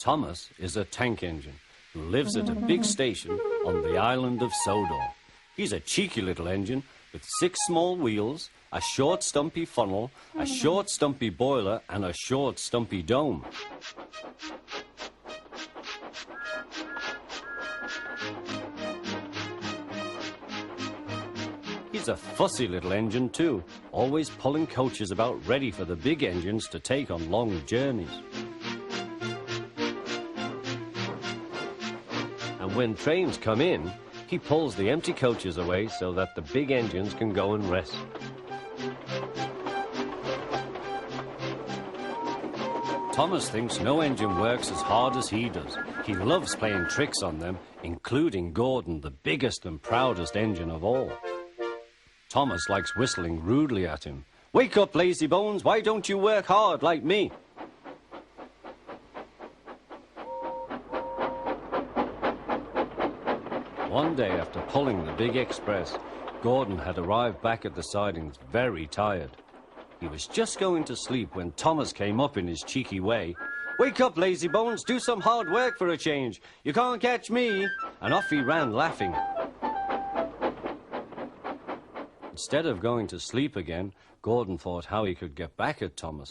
Thomas is a tank engine who lives at a big station on the island of Sodor. He's a cheeky little engine with 6 small wheels, a short stumpy funnel, a short stumpy boiler and a short stumpy dome. He's a fussy little engine too, always pulling coaches about ready for the big engines to take on long journeys. And when trains come in, he pulls the empty coaches away so that the big engines can go and rest. Thomas thinks no engine works as hard as he does. He loves playing tricks on them, including Gordon, the biggest and proudest engine of all. Thomas likes whistling rudely at him. "Wake up, lazy bones, why don't you work hard like me?" One day after pulling the big express, Gordon had arrived back at the sidings very tired. He was just going to sleep when Thomas came up in his cheeky way. "Wake up, lazy bones, do some hard work for a change. You can't catch me." And off he ran laughing. Instead of going to sleep again, Gordon thought how he could get back at Thomas.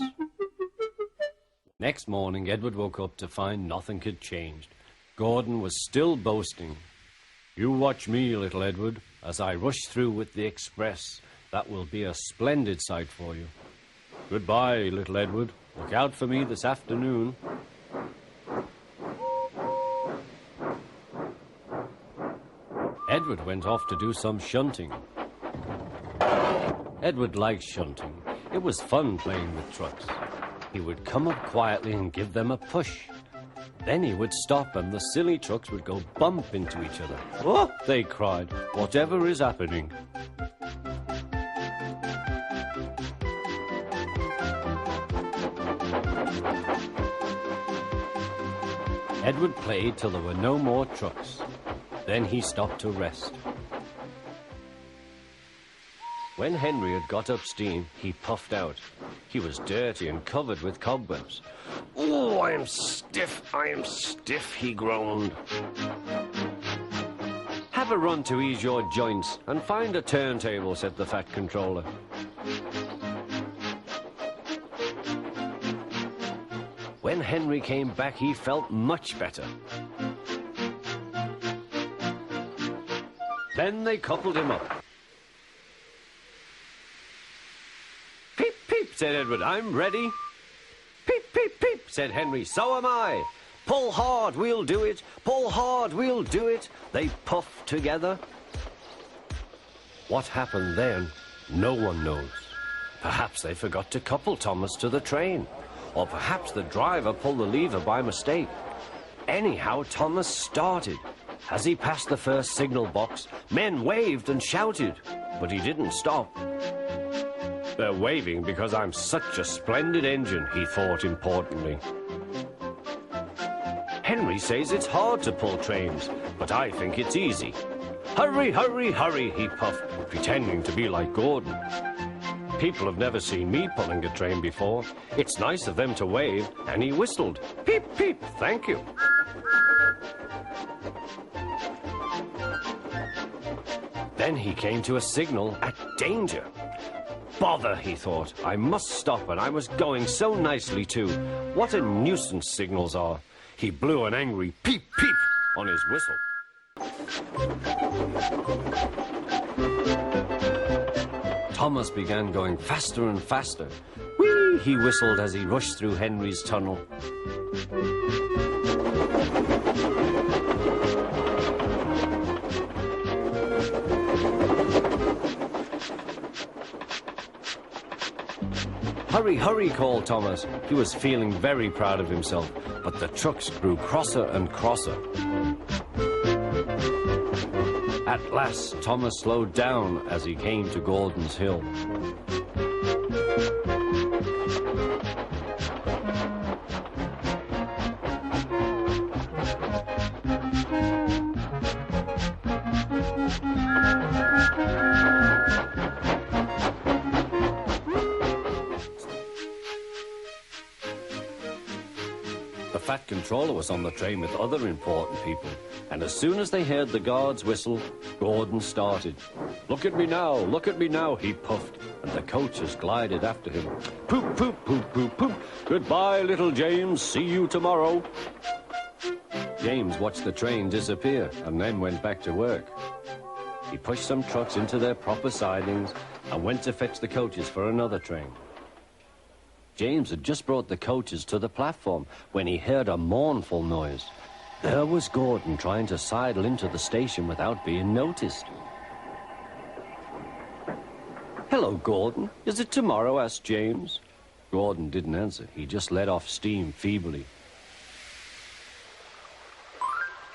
Next morning, Edward woke up to find nothing had changed. Gordon was still boasting. "You watch me, little Edward, as I rush through with the express. That will be a splendid sight for you. Goodbye, little Edward. Look out for me this afternoon." Edward went off to do some shunting. Edward liked shunting. It was fun playing with trucks. He would come up quietly and give them a push. Then he would stop and the silly trucks would go bump into each other. "Oh!" they cried. "Whatever is happening?" Edward played till there were no more trucks. Then he stopped to rest. When Henry had got up steam, he puffed out. He was dirty and covered with cobwebs. "Oh, I am stiff, he groaned. "Have a run to ease your joints and find a turntable," said the fat controller. When Henry came back, he felt much better. Then they coupled him up. "Peep, peep," said Edward, "I'm ready." "Peep, peep, peep," said Henry, "so am I." "Pull hard, we'll do it. Pull hard, we'll do it." They puffed together. What happened then, no one knows. Perhaps they forgot to couple Thomas to the train. Or perhaps the driver pulled the lever by mistake. Anyhow, Thomas started. As he passed the first signal box, men waved and shouted, but he didn't stop. "They're waving because I'm such a splendid engine," he thought importantly. "Henry says it's hard to pull trains, but I think it's easy. Hurry, hurry, hurry," he puffed, pretending to be like Gordon. "People have never seen me pulling a train before. It's nice of them to wave," and he whistled. "Peep, peep, thank you." Then he came to a signal at danger. "Bother," he thought. "I must stop, and I was going so nicely too. What a nuisance signals are." He blew an angry peep, peep on his whistle. Thomas began going faster and faster. "Whee!" he whistled as he rushed through Henry's tunnel. Hurry, hurry, called Thomas. He was feeling very proud of himself, but the trucks grew crosser and crosser. At last, Thomas slowed down as he came to Gordon's Hill. The Fat Controller was on the train with other important people, and as soon as they heard the guard's whistle, Gordon started. Look at me now, he puffed, and the coaches glided after him. Poop, poop, poop, poop, poop. Goodbye, little James, see you tomorrow. James watched the train disappear and then went back to work. He pushed some trucks into their proper sidings and went to fetch the coaches for another train. James had just brought the coaches to the platform when he heard a mournful noise. There was Gordon trying to sidle into the station without being noticed. Hello, Gordon. Is it tomorrow? Asked James. Gordon didn't answer. He just let off steam feebly.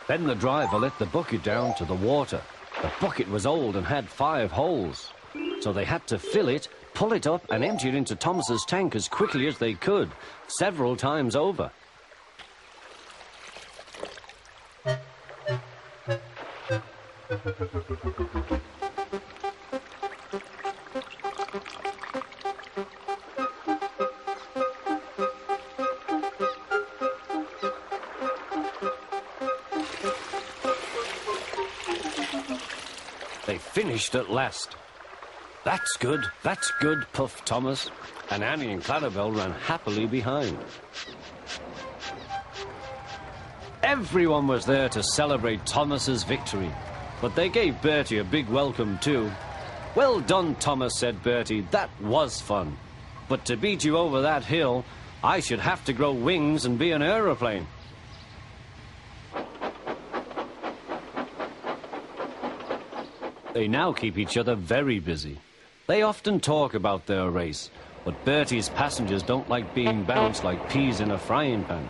Then the driver let the bucket down to the water. The bucket was old and had 5 holes, so they had to fill it, pull it up and empty it into Thomas's tank as quickly as they could, several times over. They finished at last. That's good, puffed Thomas, and Annie and Clarabelle ran happily behind. Everyone was there to celebrate Thomas's victory, but they gave Bertie a big welcome too. Well done, Thomas, said Bertie, that was fun. But to beat you over that hill, I should have to grow wings and be an aeroplane. They now keep each other very busy. They often talk about their race, but Bertie's passengers don't like being bounced like peas in a frying pan.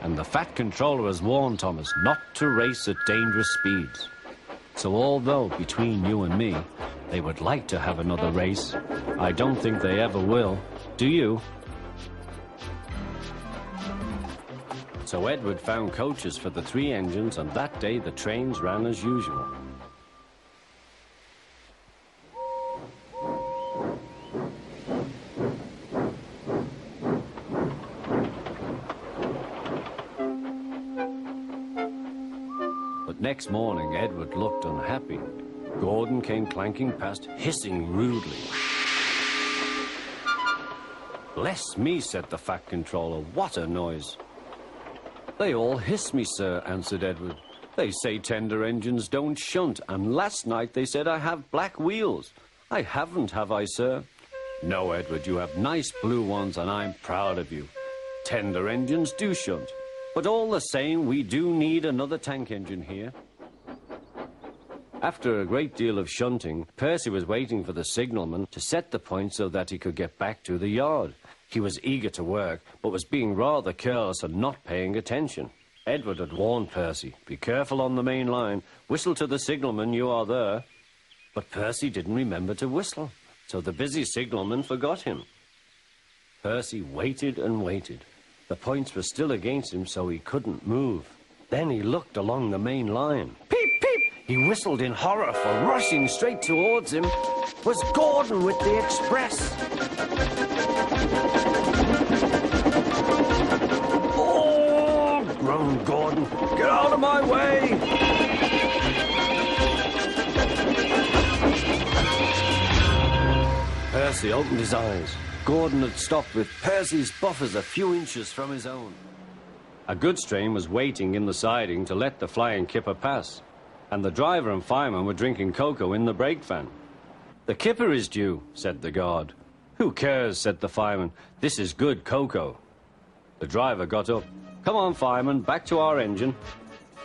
And the Fat Controller has warned Thomas not to race at dangerous speeds. So although, between you and me, they would like to have another race, I don't think they ever will. Do you? So Edward found coaches for the 3 engines, and that day the trains ran as usual. Next morning, Edward looked unhappy. Gordon came clanking past, hissing rudely. Bless me, said the Fat Controller, what a noise. They all hiss me, sir, answered Edward. They say tender engines don't shunt, and last night they said I have black wheels. I haven't, have I, sir? No, Edward, you have nice blue ones, and I'm proud of you. Tender engines do shunt. But all the same, we do need another tank engine here. After a great deal of shunting, Percy was waiting for the signalman to set the point so that he could get back to the yard. He was eager to work, but was being rather careless and not paying attention. Edward had warned Percy, be careful on the main line, whistle to the signalman, you are there. But Percy didn't remember to whistle, so the busy signalman forgot him. Percy waited and waited. The points were still against him, so he couldn't move. Then he looked along the main line. Peep, peep! He whistled in horror, for rushing straight towards him was Gordon with the express. Oh, groaned Gordon. Get out of my way! Percy opened his eyes. Gordon had stopped with Percy's buffers a few inches from his own. A goods train was waiting in the siding to let the flying Kipper pass, and the driver and fireman were drinking cocoa in the brake van. The Kipper is due, said the guard. Who cares, said the fireman. This is good cocoa. The driver got up. Come on, fireman, back to our engine.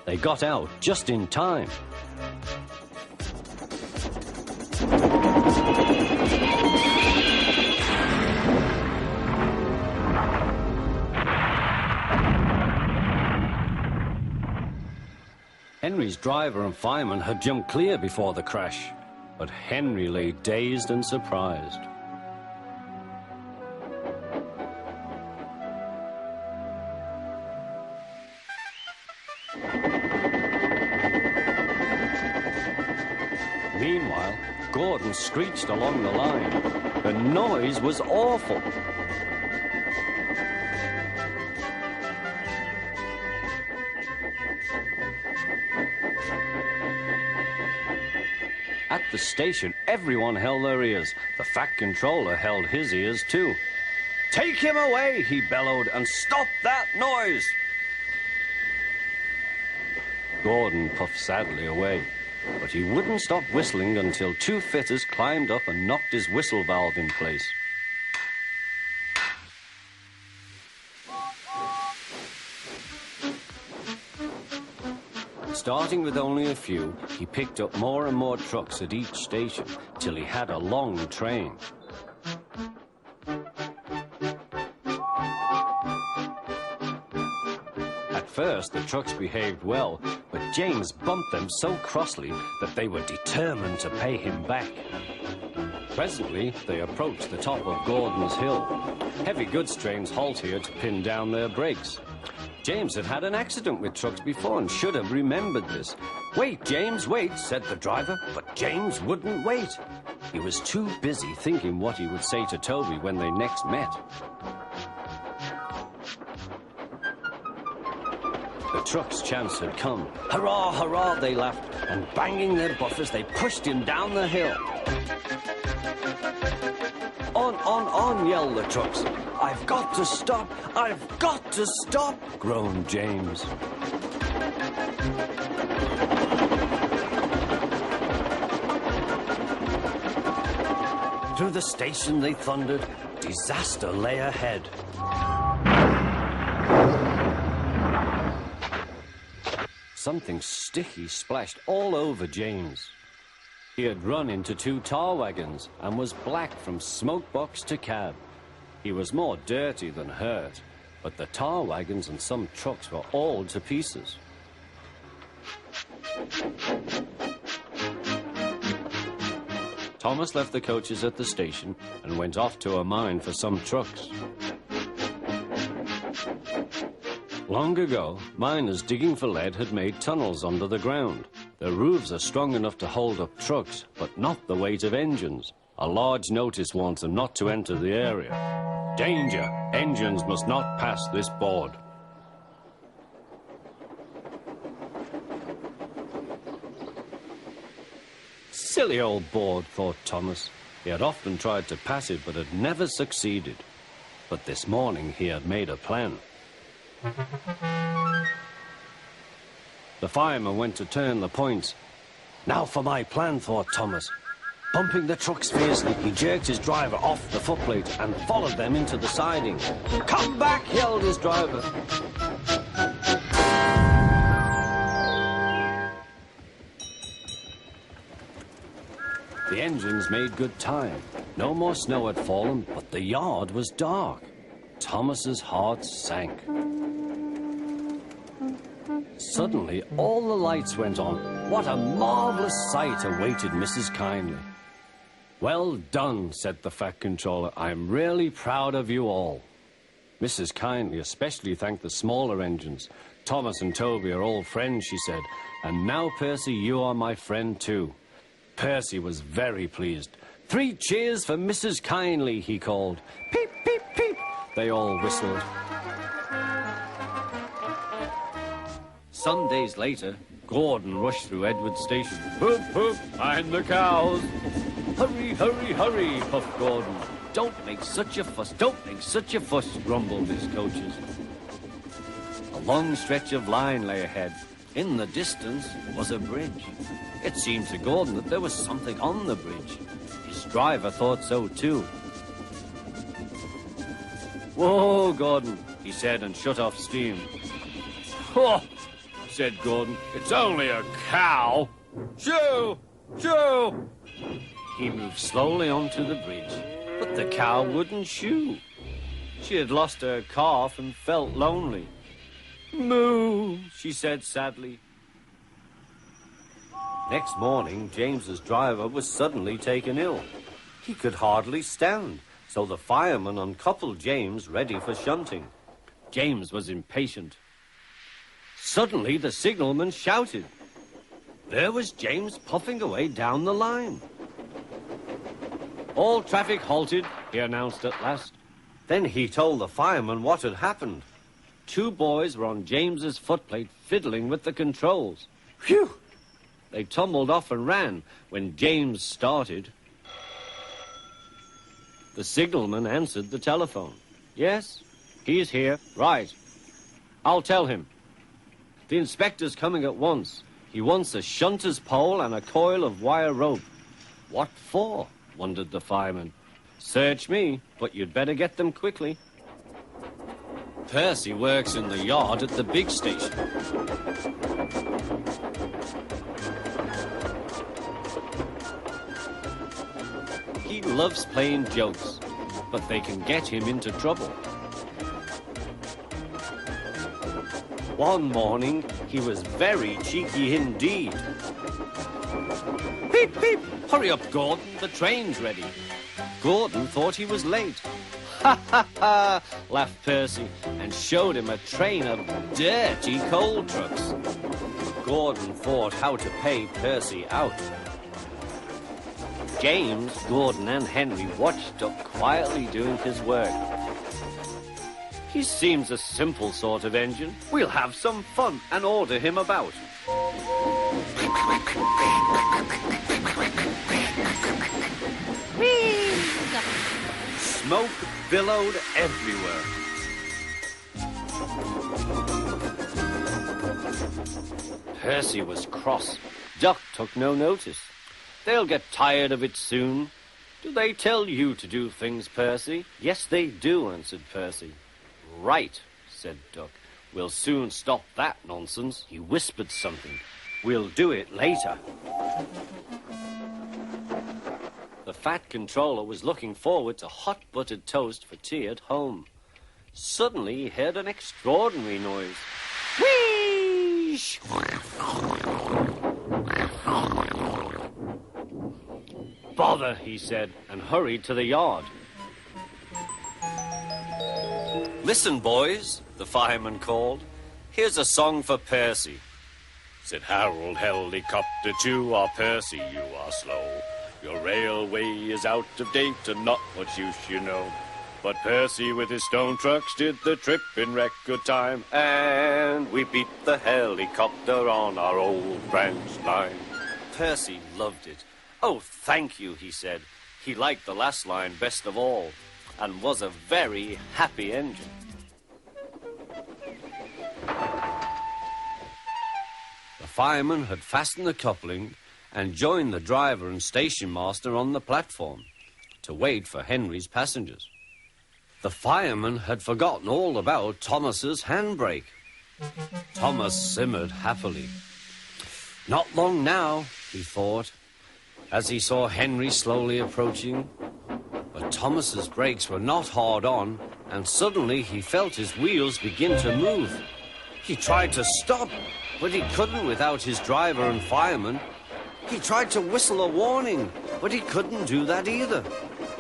They got out just in time. Henry's driver and fireman had jumped clear before the crash, but Henry lay dazed and surprised. Meanwhile, Gordon screeched along the line. The noise was awful. At the station, everyone held their ears. The Fat Controller held his ears too. "Take him away," he bellowed, "and stop that noise!" Gordon puffed sadly away, but he wouldn't stop whistling until two fitters climbed up and knocked his whistle valve in place. Starting with only a few, he picked up more and more trucks at each station till he had a long train. At first, the trucks behaved well, but James bumped them so crossly that they were determined to pay him back. Presently, they approached the top of Gordon's Hill. Heavy goods trains halt here to pin down their brakes. James had had an accident with trucks before and should have remembered this. "Wait, James, wait," said the driver, but James wouldn't wait. He was too busy thinking what he would say to Toby when they next met. The truck's chance had come. "Hurrah, hurrah," they laughed, and banging their buffers, they pushed him down the hill. On, yelled the trucks. "I've got to stop! I've got to stop!" groaned James. Through the station they thundered. Disaster lay ahead. Something sticky splashed all over James. He had run into two tar wagons and was black from smoke box to cab. He was more dirty than hurt, but the tar wagons and some trucks were all to pieces. Thomas left the coaches at the station and went off to a mine for some trucks. Long ago, miners digging for lead had made tunnels under the ground. The roofs are strong enough to hold up trucks, but not the weight of engines. A large notice warns them not to enter the area. "Danger! Engines must not pass this board." Silly old board, thought Thomas. He had often tried to pass it, but had never succeeded. But this morning he had made a plan. The fireman went to turn the points. "Now for my plan," thought Thomas. Bumping the trucks fiercely, he jerked his driver off the footplate and followed them into the siding. "Come back!" yelled his driver. The engines made good time. No more snow had fallen, but the yard was dark. Thomas's heart sank. Suddenly, all the lights went on. What a marvelous sight awaited Mrs. Kindly. "Well done," said the Fat Controller. "I'm really proud of you all." Mrs. Kindly especially thanked the smaller engines. "Thomas and Toby are old friends," she said. "And now, Percy, you are my friend too." Percy was very pleased. "3 cheers for Mrs. Kindly," he called. "Peep, peep, peep," they all whistled. Some days later, Gordon rushed through Edward Station. "Hoof, hoof, mind the cows." "Hurry, hurry, hurry," puffed Gordon. "Don't make such a fuss, don't make such a fuss," grumbled his coaches. A long stretch of line lay ahead. In the distance was a bridge. It seemed to Gordon that there was something on the bridge. His driver thought so too. "Whoa, Gordon," he said, and shut off steam. "Huh," said Gordon, "it's only a cow." "Shoo! Shoo!" He moved slowly onto the bridge, but the cow wouldn't shoo. She had lost her calf and felt lonely. "Moo," she said sadly. Next morning, James's driver was suddenly taken ill. He could hardly stand, so the fireman uncoupled James, ready for shunting. James was impatient. Suddenly, the signalman shouted. There was James puffing away down the line. All traffic halted, he announced at last. Then he told the fireman what had happened. 2 boys were on James's footplate fiddling with the controls. Phew! They tumbled off and ran when James started. The signalman answered the telephone. Yes, he's here. Right. I'll tell him. The inspector's coming at once. He wants a shunter's pole and a coil of wire rope. What for? Wondered the fireman. Search me, but you'd better get them quickly. Percy works in the yard at the big station. He loves playing jokes, but they can get him into trouble. One morning, he was very cheeky indeed. Beep, beep! Hurry up, Gordon, the train's ready. Gordon thought he was late. Ha, ha, ha, laughed Percy and showed him a train of dirty coal trucks. Gordon thought how to pay Percy out. James, Gordon and Henry watched Duck quietly doing his work. He seems a simple sort of engine. We'll have some fun and order him about. Smoke billowed everywhere. Percy was cross. Duck took no notice. They'll get tired of it soon. Do they tell you to do things, Percy? Yes, they do, answered Percy. Right, said Duck. We'll soon stop that nonsense. He whispered something. We'll do it later. The fat controller was looking forward to hot buttered toast for tea at home. Suddenly he heard an extraordinary noise. Whee! Bother, he said, and hurried to the yard. Listen, boys, the fireman called. Here's a song for Percy. Said Harold Helicopter to our Percy, you are slow. Your railway is out of date and not much use, you know. But Percy with his stone trucks did the trip in record time, and we beat the helicopter on our old branch line. Percy loved it. Oh, thank you, he said. He liked the last line best of all, and was a very happy engine. The fireman had fastened the coupling and joined the driver and station master on the platform to wait for Henry's passengers. The fireman had forgotten all about Thomas's handbrake. Thomas simmered happily. Not long now, he thought, as he saw Henry slowly approaching. But Thomas's brakes were not hard on, and suddenly he felt his wheels begin to move. He tried to stop, but he couldn't without his driver and fireman. He tried to whistle a warning, but he couldn't do that either.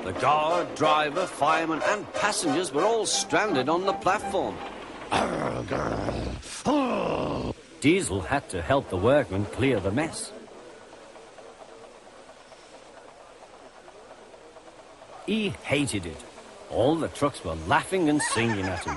The guard, driver, fireman, and passengers were all stranded on the platform. Diesel had to help the workmen clear the mess. He hated it. All the trucks were laughing and singing at him.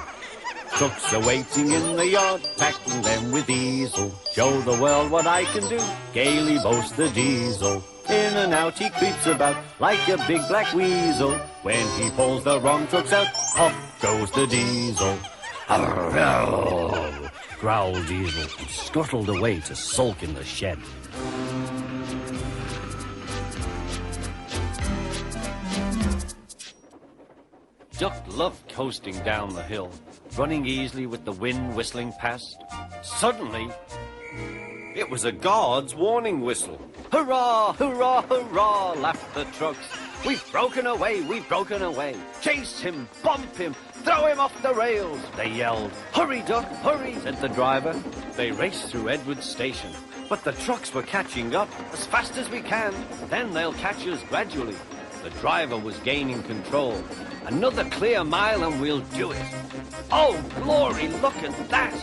Trucks are waiting in the yard, packing them with diesel. Show the world what I can do, gaily boasts the diesel. In and out he creeps about like a big black weasel. When he pulls the wrong trucks out, off goes the diesel. Growled Diesel and scuttled away to sulk in the shed. Duck loved coasting down the hill, running easily with the wind whistling past. Suddenly, it was a guard's warning whistle. Hurrah, hurrah, hurrah, laughed the trucks. We've broken away, we've broken away. Chase him, bump him, throw him off the rails, they yelled. Hurry, Duck, hurry, said the driver. They raced through Edward's station. But the trucks were catching up as fast as we can. Then they'll catch us gradually. The driver was gaining control. Another clear mile and we'll do it. Oh, glory, look at that!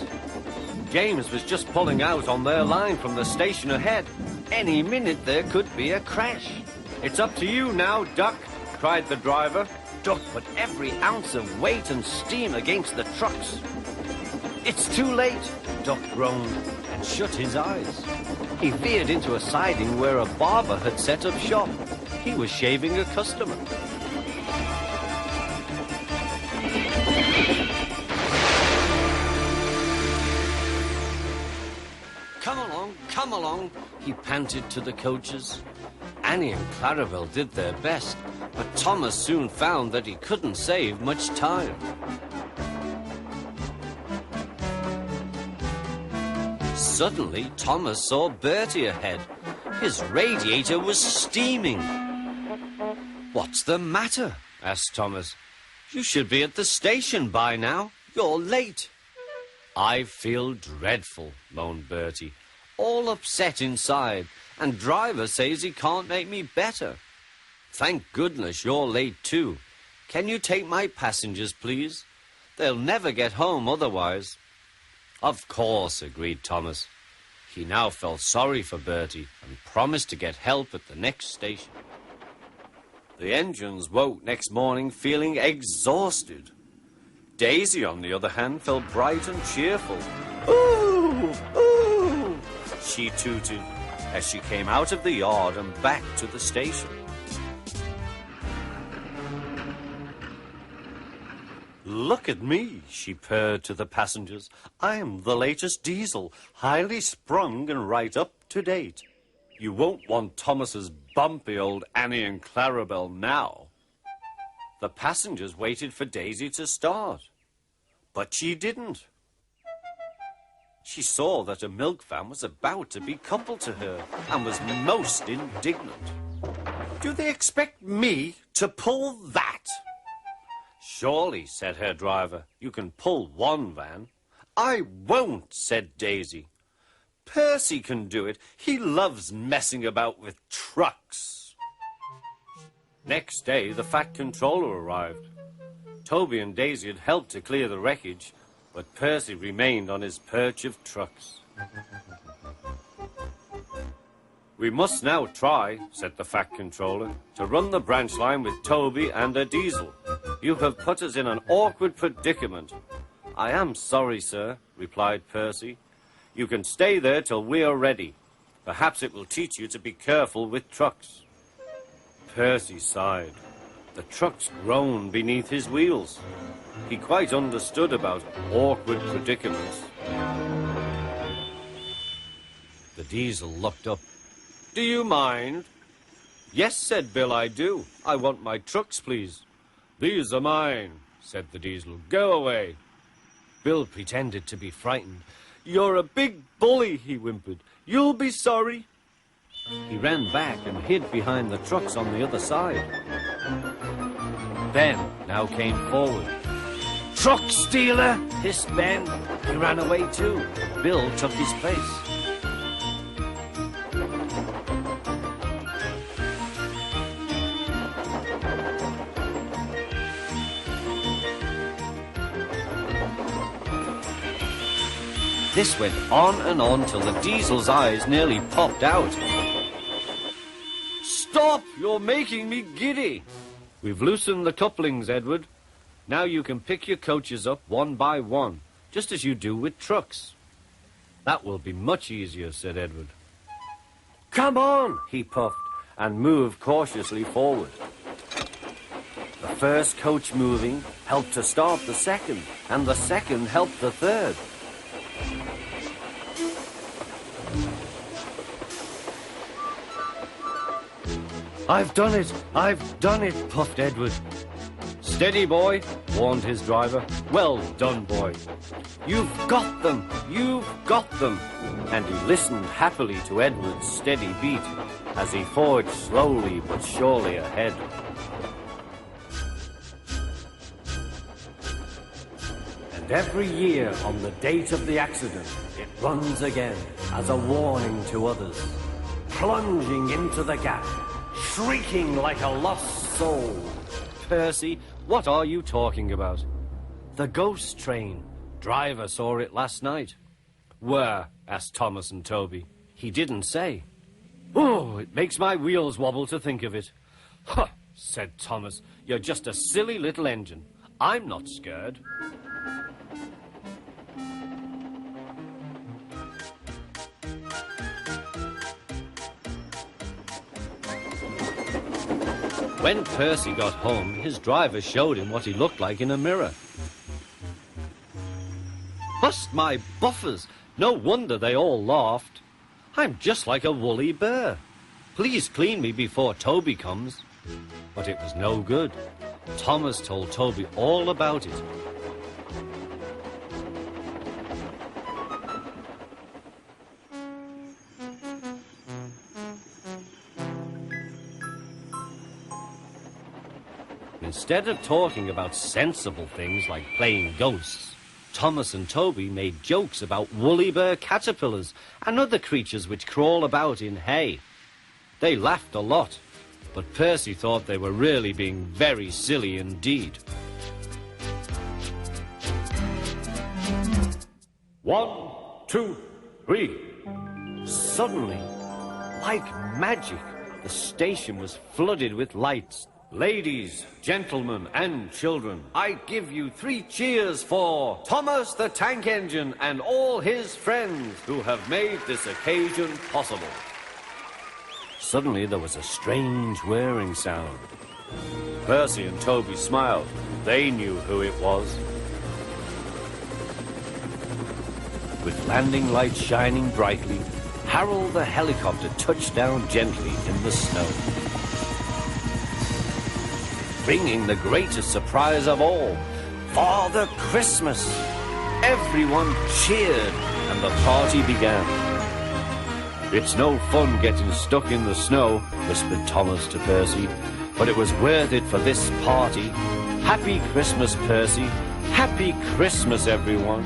James was just pulling out on their line from the station ahead. Any minute there could be a crash. It's up to you now, Duck, cried the driver. Duck put every ounce of weight and steam against the trucks. It's too late, Duck groaned and shut his eyes. He veered into a siding where a barber had set up shop. He was shaving a customer. Come along, he panted to the coaches. Annie and Clarabel did their best, but Thomas soon found that he couldn't save much time. Suddenly, Thomas saw Bertie ahead. His radiator was steaming. What's the matter? Asked Thomas. You should be at the station by now. You're late. I feel dreadful, moaned Bertie. All upset inside, and driver says he can't make me better. Thank goodness you're late too. Can you take my passengers, please? They'll never get home otherwise. Of course, agreed Thomas. He now felt sorry for Bertie and promised to get help at the next station. The engines woke next morning feeling exhausted. Daisy, on the other hand, felt bright and cheerful. Ooh, ooh, she tooted as she came out of the yard and back to the station. Look at me, she purred to the passengers. I am the latest diesel, highly sprung and right up to date. You won't want Thomas's bumpy old Annie and Clarabel now. The passengers waited for Daisy to start, but she didn't. She saw that a milk van was about to be coupled to her and was most indignant. Do they expect me to pull that? Surely, said her driver, you can pull one van. I won't, said Daisy. Percy can do it. He loves messing about with trucks. Next day, the Fat Controller arrived. Toby and Daisy had helped to clear the wreckage, but Percy remained on his perch of trucks. We must now try, said the Fat Controller, to run the branch line with Toby and a diesel. You have put us in an awkward predicament. I am sorry, sir, replied Percy. You can stay there till we are ready. Perhaps it will teach you to be careful with trucks. Percy sighed. The trucks groaned beneath his wheels. He quite understood about awkward predicaments. The diesel looked up. Do you mind? Yes, said Bill, I do. I want my trucks, please. These are mine, said the diesel. Go away. Bill pretended to be frightened. You're a big bully, he whimpered. You'll be sorry. He ran back and hid behind the trucks on the other side. Ben now came forward. Truck stealer, hissed Ben. He ran away too. Bill took his place. This went on and on till the diesel's eyes nearly popped out. Stop! You're making me giddy. We've loosened the couplings, Edward. Now you can pick your coaches up one by one, just as you do with trucks. That will be much easier, said Edward. Come on, he puffed, and moved cautiously forward. The first coach moving helped to start the second, and the second helped the third. I've done it, puffed Edward. Steady, boy, warned his driver. Well done, boy. You've got them, And he listened happily to Edward's steady beat as he forged slowly but surely ahead. And And every year on the date of the accident, it runs again as a warning to others, plunging into the gap, shrieking like a lost soul. Percy, what are you talking about? The ghost train. Driver saw it last night. Where? Asked Thomas and Toby. He didn't say. Oh, it makes my wheels wobble to think of it. Huh, said Thomas. You're just a silly little engine. I'm not scared. When Percy got home, his driver showed him what he looked like in a mirror. Bust my buffers! No wonder they all laughed. I'm just like a woolly bear. Please clean me before Toby comes. But it was no good. Thomas told Toby all about it. Instead of talking about sensible things like playing ghosts, Thomas and Toby made jokes about woolly bear caterpillars and other creatures which crawl about in hay. They laughed a lot, but Percy thought they were really being very silly indeed. 1, 2, 3. Suddenly, like magic, the station was flooded with lights. Ladies, gentlemen, and children, I give you 3 cheers for Thomas the Tank Engine and all his friends who have made this occasion possible. Suddenly there was a strange whirring sound. Percy and Toby smiled. They knew who it was. With landing lights shining brightly, Harold the helicopter touched down gently in the snow. Bringing the greatest surprise of all, Father Christmas. Everyone cheered and the party began. It's no fun getting stuck in the snow, whispered Thomas to Percy, but it was worth it for this party. Happy Christmas, Percy. Happy Christmas, everyone.